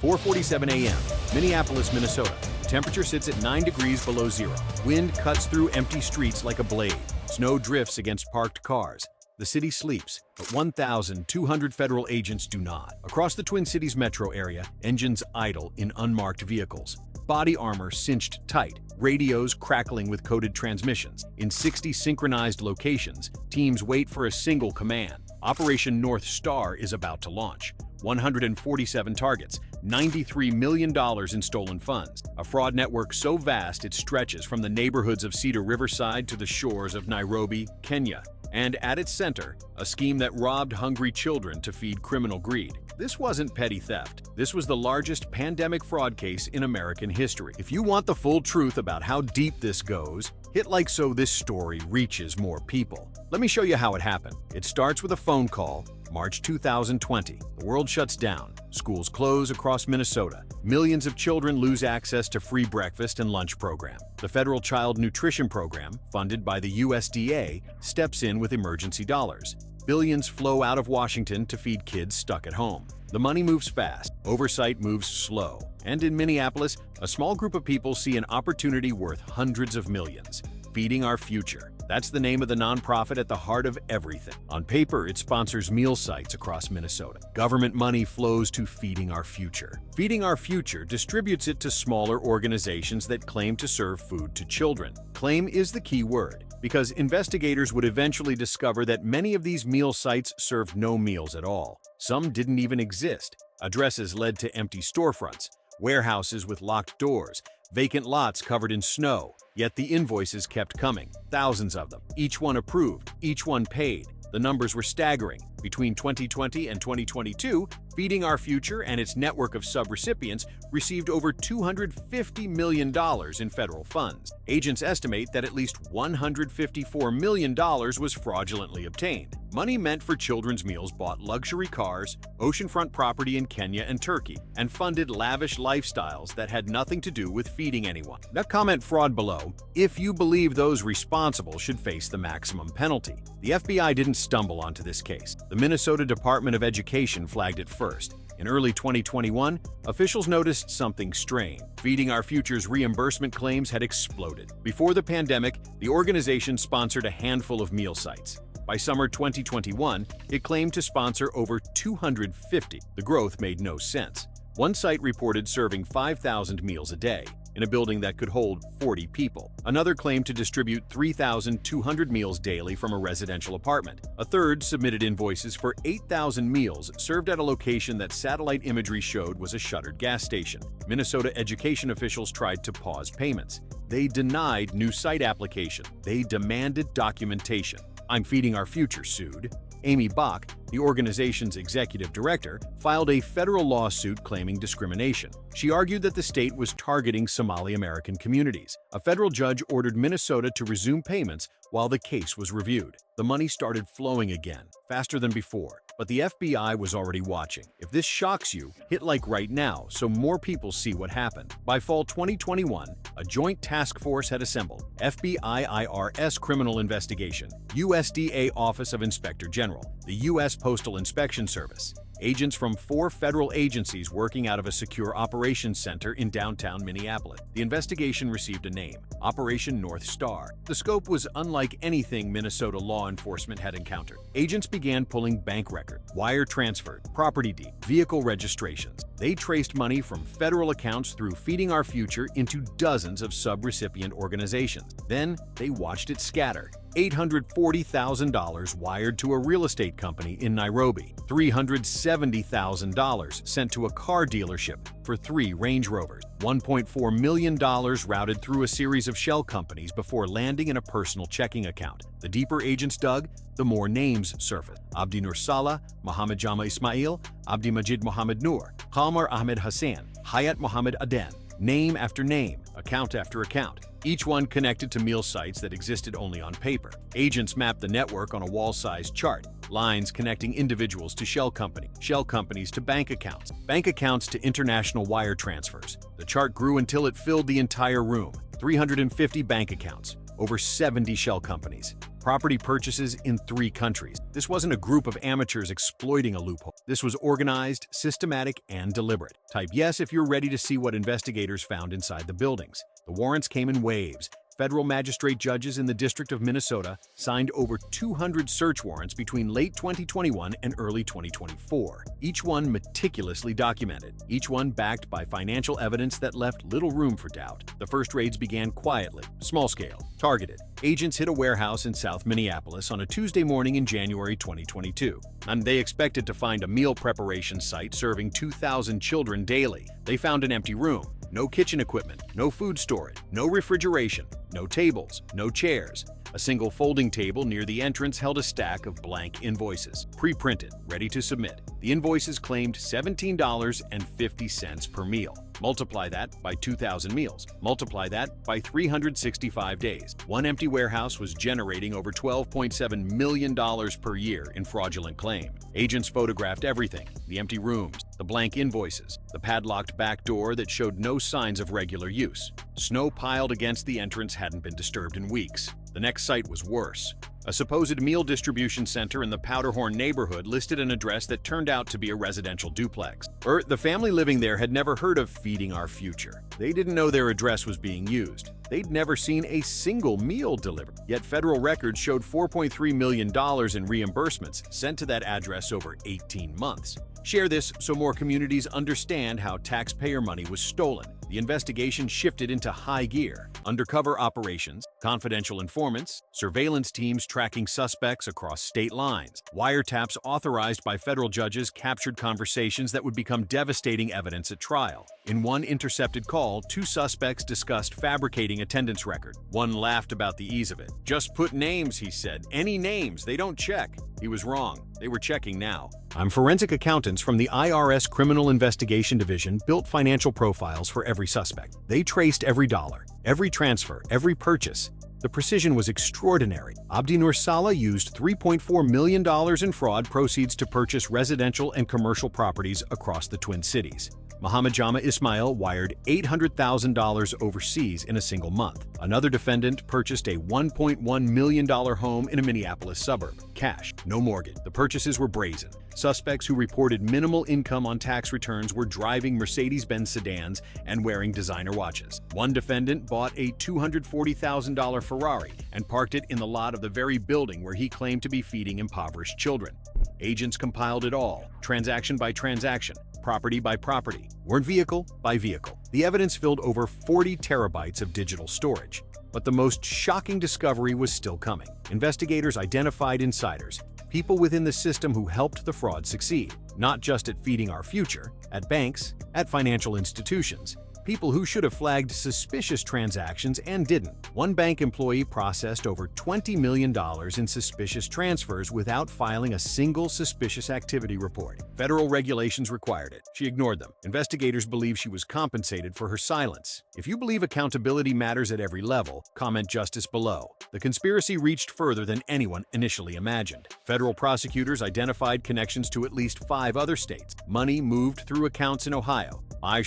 4:47 a.m., Minneapolis, Minnesota. Temperature sits at 9 degrees below zero. Wind cuts through empty streets like a blade. Snow drifts against parked cars. The city sleeps, but 1,200 federal agents do not. Across the Twin Cities metro area, engines idle in unmarked vehicles. Body armor cinched tight, radios crackling with coded transmissions. In 60 synchronized locations, teams wait for a single command. Operation North Star is about to launch. 147 targets, $93 million in stolen funds. A fraud network so vast it stretches from the neighborhoods of Cedar Riverside to the shores of Nairobi, Kenya. And at its center, a scheme that robbed hungry children to feed criminal greed. This wasn't petty theft. This was the largest pandemic fraud case in American history. If you want the full truth about how deep this goes, hit like so this story reaches more people. Let me show you how it happened. It starts with a phone call, March 2020. The world shuts down. Schools close across Minnesota. Millions of children lose access to free breakfast and lunch program. The Federal Child Nutrition Program, funded by the USDA, steps in with emergency dollars. Billions flow out of Washington to feed kids stuck at home. The money moves fast, oversight moves slow. And in Minneapolis, a small group of people see an opportunity worth hundreds of millions. Feeding Our Future. That's the name of the nonprofit at the heart of everything. On paper, it sponsors meal sites across Minnesota. Government money flows to Feeding Our Future. Feeding Our Future distributes it to smaller organizations that claim to serve food to children. Claim is the key word, because investigators would eventually discover that many of these meal sites served no meals at all. Some didn't even exist. Addresses led to empty storefronts, warehouses with locked doors, vacant lots covered in snow. Yet the invoices kept coming, thousands of them. Each one approved, each one paid. The numbers were staggering. Between 2020 and 2022, Feeding Our Future and its network of subrecipients received over $250 million in federal funds. Agents estimate that at least $154 million was fraudulently obtained. Money meant for children's meals bought luxury cars, oceanfront property in Kenya and Turkey, and funded lavish lifestyles that had nothing to do with feeding anyone. Now comment fraud below if you believe those responsible should face the maximum penalty. The FBI didn't stumble onto this case. The Minnesota Department of Education flagged it first. In early 2021, officials noticed something strange. Feeding Our Future's reimbursement claims had exploded. Before the pandemic, the organization sponsored a handful of meal sites. By summer 2021, it claimed to sponsor over 250. The growth made no sense. One site reported serving 5,000 meals a day in a building that could hold 40 people. Another claimed to distribute 3,200 meals daily from a residential apartment. A third submitted invoices for 8,000 meals served at a location that satellite imagery showed was a shuttered gas station. Minnesota education officials tried to pause payments. They denied new site application. They demanded documentation. I'm Feeding Our Future sued. Amy Bach, the organization's executive director, filed a federal lawsuit claiming discrimination. She argued that the state was targeting Somali American communities. A federal judge ordered Minnesota to resume payments while the case was reviewed. The money started flowing again, faster than before, but the FBI was already watching. If this shocks you, hit like right now so more people see what happened. By fall 2021, a joint task force had assembled. FBI IRS Criminal Investigation, USDA Office of Inspector General, the U.S. Postal Inspection Service. Agents from 4 federal agencies working out of a secure operations center in downtown Minneapolis. The investigation received a name, Operation North Star. The scope was unlike anything Minnesota law enforcement had encountered. Agents began pulling bank records, wire transfers, property deed, vehicle registrations. They traced money from federal accounts through Feeding Our Future into dozens of sub-recipient organizations. Then they watched it scatter. $840,000 wired to a real estate company in Nairobi, $370,000 sent to a car dealership for 3 Range Rovers, $1.4 million routed through a series of shell companies before landing in a personal checking account. The deeper agents dug, the more names surfaced. Abdi Nur Salah, Mohammed Jama Ismail, Abdi Majid Mohammed Noor, Qalmar Ahmed Hassan, Hayat Mohammed Aden. Name after name, account after account, each one connected to meal sites that existed only on paper. Agents mapped the network on a wall-sized chart, lines connecting individuals to shell companies to bank accounts to international wire transfers. The chart grew until it filled the entire room. 350 bank accounts, over 70 shell companies. Property purchases in 3 countries. This wasn't a group of amateurs exploiting a loophole. This was organized, systematic, and deliberate. Type yes if you're ready to see what investigators found inside the buildings. The warrants came in waves. Federal magistrate judges in the District of Minnesota signed over 200 search warrants between late 2021 and early 2024, each one meticulously documented, each one backed by financial evidence that left little room for doubt. The first raids began quietly, small-scale, targeted. Agents hit a warehouse in South Minneapolis on a Tuesday morning in January 2022, and they expected to find a meal preparation site serving 2,000 children daily. They found an empty room. No kitchen equipment, no food storage, no refrigeration, no tables, no chairs. A single folding table near the entrance held a stack of blank invoices, pre-printed, ready to submit. The invoices claimed $17.50 per meal. Multiply that by 2,000 meals. Multiply that by 365 days. One empty warehouse was generating over $12.7 million per year in fraudulent claim. Agents photographed everything: the empty rooms, the blank invoices, the padlocked back door that showed no signs of regular use. Snow piled against the entrance hadn't been disturbed in weeks. The next site was worse. A supposed meal distribution center in the Powderhorn neighborhood listed an address that turned out to be a residential duplex. The family living there had never heard of Feeding Our Future. They didn't know their address was being used. They'd never seen a single meal delivered. Yet federal records showed $4.3 million in reimbursements sent to that address over 18 months. Share this so more communities understand how taxpayer money was stolen. The investigation shifted into high gear. Undercover operations, confidential informants, surveillance teams tracking suspects across state lines. Wiretaps authorized by federal judges captured conversations that would become devastating evidence at trial. In one intercepted call, 2 suspects discussed fabricating attendance record. One laughed about the ease of it. "Just put names," he said. "Any names, they don't check." He was wrong. They were checking now. Forensic accountants from the IRS Criminal Investigation Division built financial profiles for every suspect. They traced every dollar, every transfer, every purchase. The precision was extraordinary. Abdi Nur Saleh used $3.4 million in fraud proceeds to purchase residential and commercial properties across the Twin Cities. Mohammed Jama Ismail wired $800,000 overseas in a single month. Another defendant purchased a $1.1 million home in a Minneapolis suburb. Cash, no mortgage. The purchases were brazen. Suspects who reported minimal income on tax returns were driving Mercedes-Benz sedans and wearing designer watches. One defendant bought a $240,000 Ferrari and parked it in the lot of the very building where he claimed to be feeding impoverished children. Agents compiled it all, transaction by transaction, property by property, word vehicle by vehicle. The evidence filled over 40 terabytes of digital storage. But the most shocking discovery was still coming. Investigators identified insiders, people within the system who helped the fraud succeed, not just at Feeding Our Future, at banks, at financial institutions. People who should have flagged suspicious transactions and didn't. One bank employee processed over $20 million in suspicious transfers without filing a single suspicious activity report. Federal regulations required it. She ignored them. Investigators believe she was compensated for her silence. If you believe accountability matters at every level, comment justice below. The conspiracy reached further than anyone initially imagined. Federal prosecutors identified connections to at least 5 other states. Money moved through accounts in Ohio,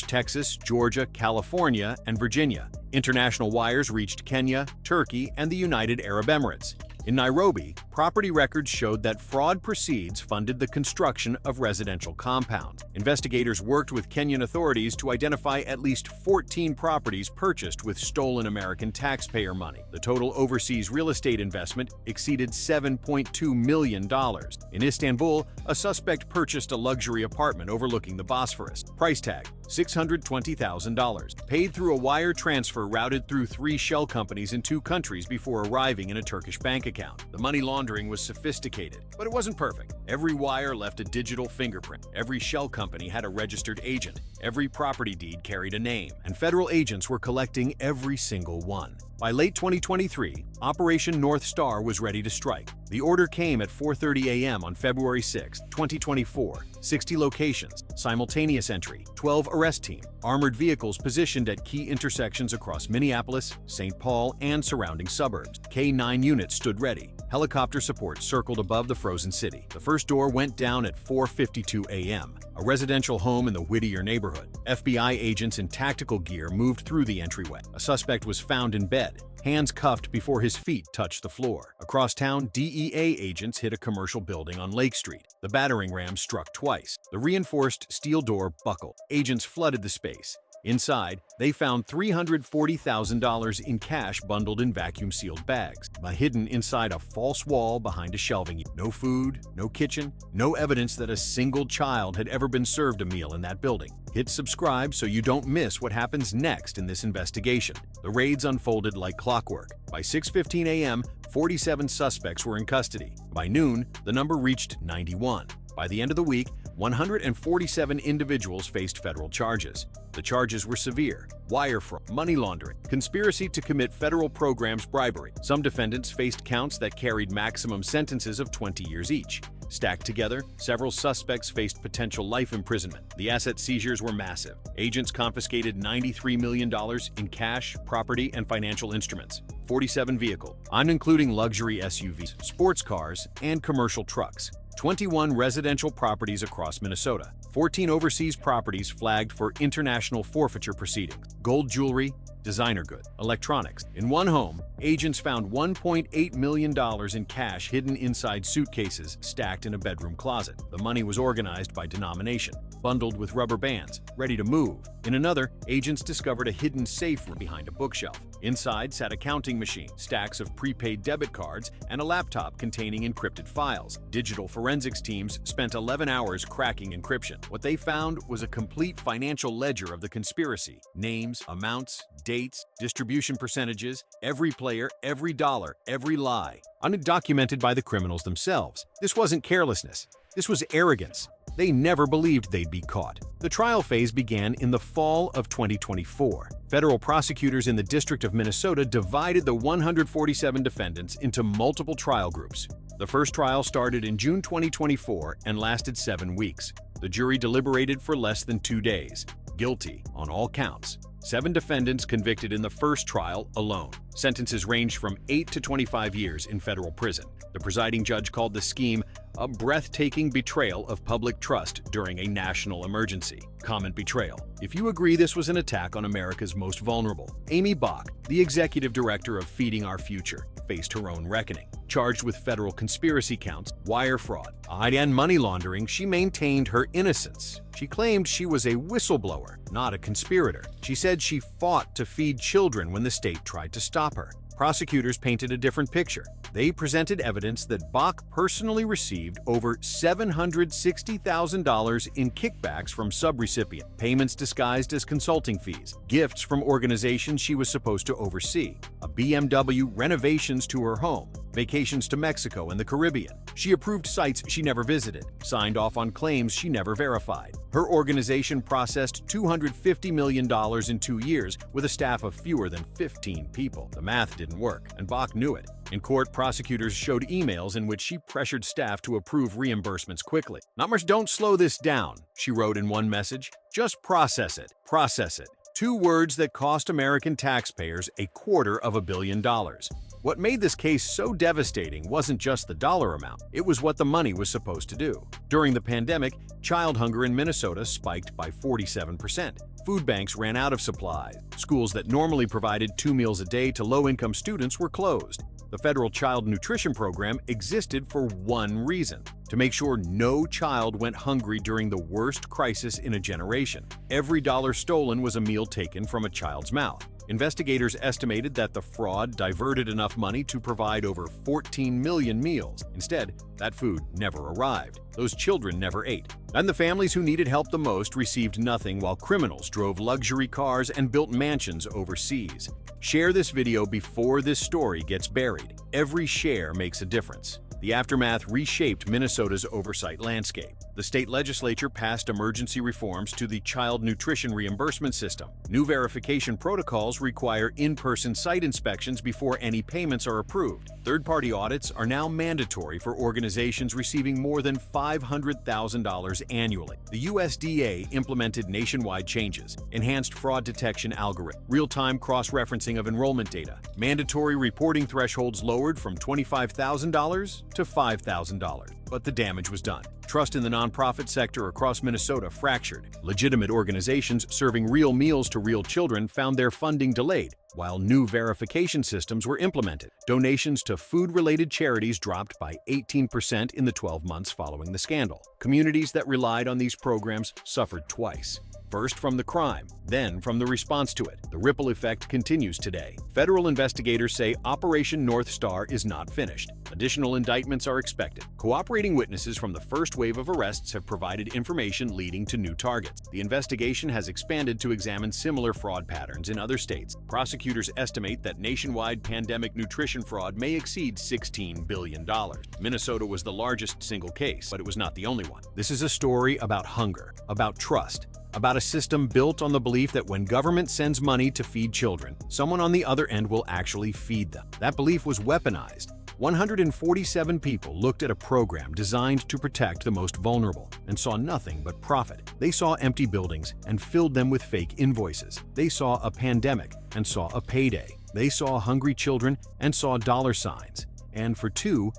Texas, Georgia, California, and Virginia. International wires reached Kenya, Turkey, and the United Arab Emirates. In Nairobi, property records showed that fraud proceeds funded the construction of residential compounds. Investigators worked with Kenyan authorities to identify at least 14 properties purchased with stolen American taxpayer money. The total overseas real estate investment exceeded $7.2 million. In Istanbul, a suspect purchased a luxury apartment overlooking the Bosphorus. Price tag: $620,000. Paid through a wire transfer routed through 3 shell companies in 2 countries before arriving in a Turkish bank account. The money laundering was sophisticated, but it wasn't perfect. Every wire left a digital fingerprint. Every shell company had a registered agent. Every property deed carried a name, and federal agents were collecting every single one. By late 2023, Operation North Star was ready to strike. The order came at 4:30 a.m. on February 6, 2024. 60 locations, simultaneous entry, 12 arrest team, armored vehicles positioned at key intersections across Minneapolis, St. Paul, and surrounding suburbs. K-9 units stood ready. Helicopter support circled above the frozen city. The first door went down at 4:52 a.m. a residential home in the Whittier neighborhood. FBI agents in tactical gear moved through the entryway. A suspect was found in bed, hands cuffed before his feet touched the floor. Across town, DEA agents hit a commercial building on Lake Street. The battering ram struck twice. The reinforced steel door buckled. Agents flooded the space. Inside, they found $340,000 in cash bundled in vacuum-sealed bags, hidden inside a false wall behind a shelving unit. No food, no kitchen, no evidence that a single child had ever been served a meal in that building. Hit subscribe so you don't miss what happens next in this investigation. The raids unfolded like clockwork. By 6:15 a.m., 47 suspects were in custody. By noon, the number reached 91. By the end of the week, 147 individuals faced federal charges. The charges were severe: wire fraud, money laundering, conspiracy to commit federal programs, bribery. Some defendants faced counts that carried maximum sentences of 20 years each. Stacked together, several suspects faced potential life imprisonment. The asset seizures were massive. Agents confiscated $93 million in cash, property, and financial instruments. 47 vehicles, including luxury SUVs, sports cars, and commercial trucks. 21 residential properties across Minnesota. 14 overseas properties flagged for international forfeiture proceedings. Gold jewelry, designer goods, electronics. In one home, agents found $1.8 million in cash hidden inside suitcases stacked in a bedroom closet. The money was organized by denomination, bundled with rubber bands, ready to move. In another, agents discovered a hidden safe behind a bookshelf. Inside sat a counting machine, stacks of prepaid debit cards, and a laptop containing encrypted files. Digital forensics teams spent 11 hours cracking encryption. What they found was a complete financial ledger of the conspiracy: names, amounts, dates, distribution percentages, every player, every dollar, every lie. Undocumented by the criminals themselves. This wasn't carelessness. This was arrogance. They never believed they'd be caught. The trial phase began in the fall of 2024. Federal prosecutors in the District of Minnesota divided the 147 defendants into multiple trial groups. The first trial started in June 2024 and lasted 7 weeks. The jury deliberated for less than 2 days. Guilty on all counts. 7 defendants convicted in the first trial alone. Sentences ranged from 8 to 25 years in federal prison. The presiding judge called the scheme a breathtaking betrayal of public trust during a national emergency. Comment: betrayal. If you agree this was an attack on America's most vulnerable. Amy Bach, the executive director of Feeding Our Future, faced her own reckoning. Charged with federal conspiracy counts, wire fraud, and money laundering, she maintained her innocence. She claimed she was a whistleblower, not a conspirator. She said she fought to feed children when the state tried to stop her. Prosecutors painted a different picture. They presented evidence that Bach personally received over $760,000 in kickbacks from subrecipients, payments disguised as consulting fees, gifts from organizations she was supposed to oversee, a BMW, renovations to her home, vacations to Mexico and the Caribbean. She approved sites she never visited, signed off on claims she never verified. Her organization processed $250 million in 2 years with a staff of fewer than 15 people. The math didn't work, and Bach knew it. In court, prosecutors showed emails in which she pressured staff to approve reimbursements quickly. "Numbers don't slow this down," she wrote in one message. "Just process it. Process it." 2 words that cost American taxpayers $250 million. What made this case so devastating wasn't just the dollar amount, it was what the money was supposed to do. During the pandemic, child hunger in Minnesota spiked by 47%. Food banks ran out of supplies. Schools that normally provided 2 meals a day to low-income students were closed. The federal child nutrition program existed for one reason: to make sure no child went hungry during the worst crisis in a generation. Every dollar stolen was a meal taken from a child's mouth. Investigators estimated that the fraud diverted enough money to provide over 14 million meals. Instead, that food never arrived. Those children never ate. And the families who needed help the most received nothing, while criminals drove luxury cars and built mansions overseas. Share this video before this story gets buried. Every share makes a difference. The aftermath reshaped Minnesota's oversight landscape. The state legislature passed emergency reforms to the child nutrition reimbursement system. New verification protocols require in-person site inspections before any payments are approved. Third-party audits are now mandatory for organizations receiving more than $500,000 annually. The USDA implemented nationwide changes, enhanced fraud detection algorithm, real-time cross-referencing of enrollment data, mandatory reporting thresholds lowered from $25,000 to $5,000. But the damage was done. Trust in the nonprofit sector across Minnesota fractured. Legitimate organizations serving real meals to real children found their funding delayed, while new verification systems were implemented. Donations to food-related charities dropped by 18% in the 12 months following the scandal. Communities that relied on these programs suffered twice. First from the crime, then from the response to it. The ripple effect continues today. Federal investigators say Operation North Star is not finished. Additional indictments are expected. Cooperating witnesses from the first wave of arrests have provided information leading to new targets. The investigation has expanded to examine similar fraud patterns in other states. Prosecutors estimate that nationwide pandemic nutrition fraud may exceed $16 billion. Minnesota was the largest single case, but it was not the only one. This is a story about hunger, about trust, about a system built on the belief that when government sends money to feed children, someone on the other end will actually feed them. That belief was weaponized. 147 people looked at a program designed to protect the most vulnerable and saw nothing but profit. They saw empty buildings and filled them with fake invoices. They saw a pandemic and saw a payday. They saw hungry children and saw dollar signs. And for two,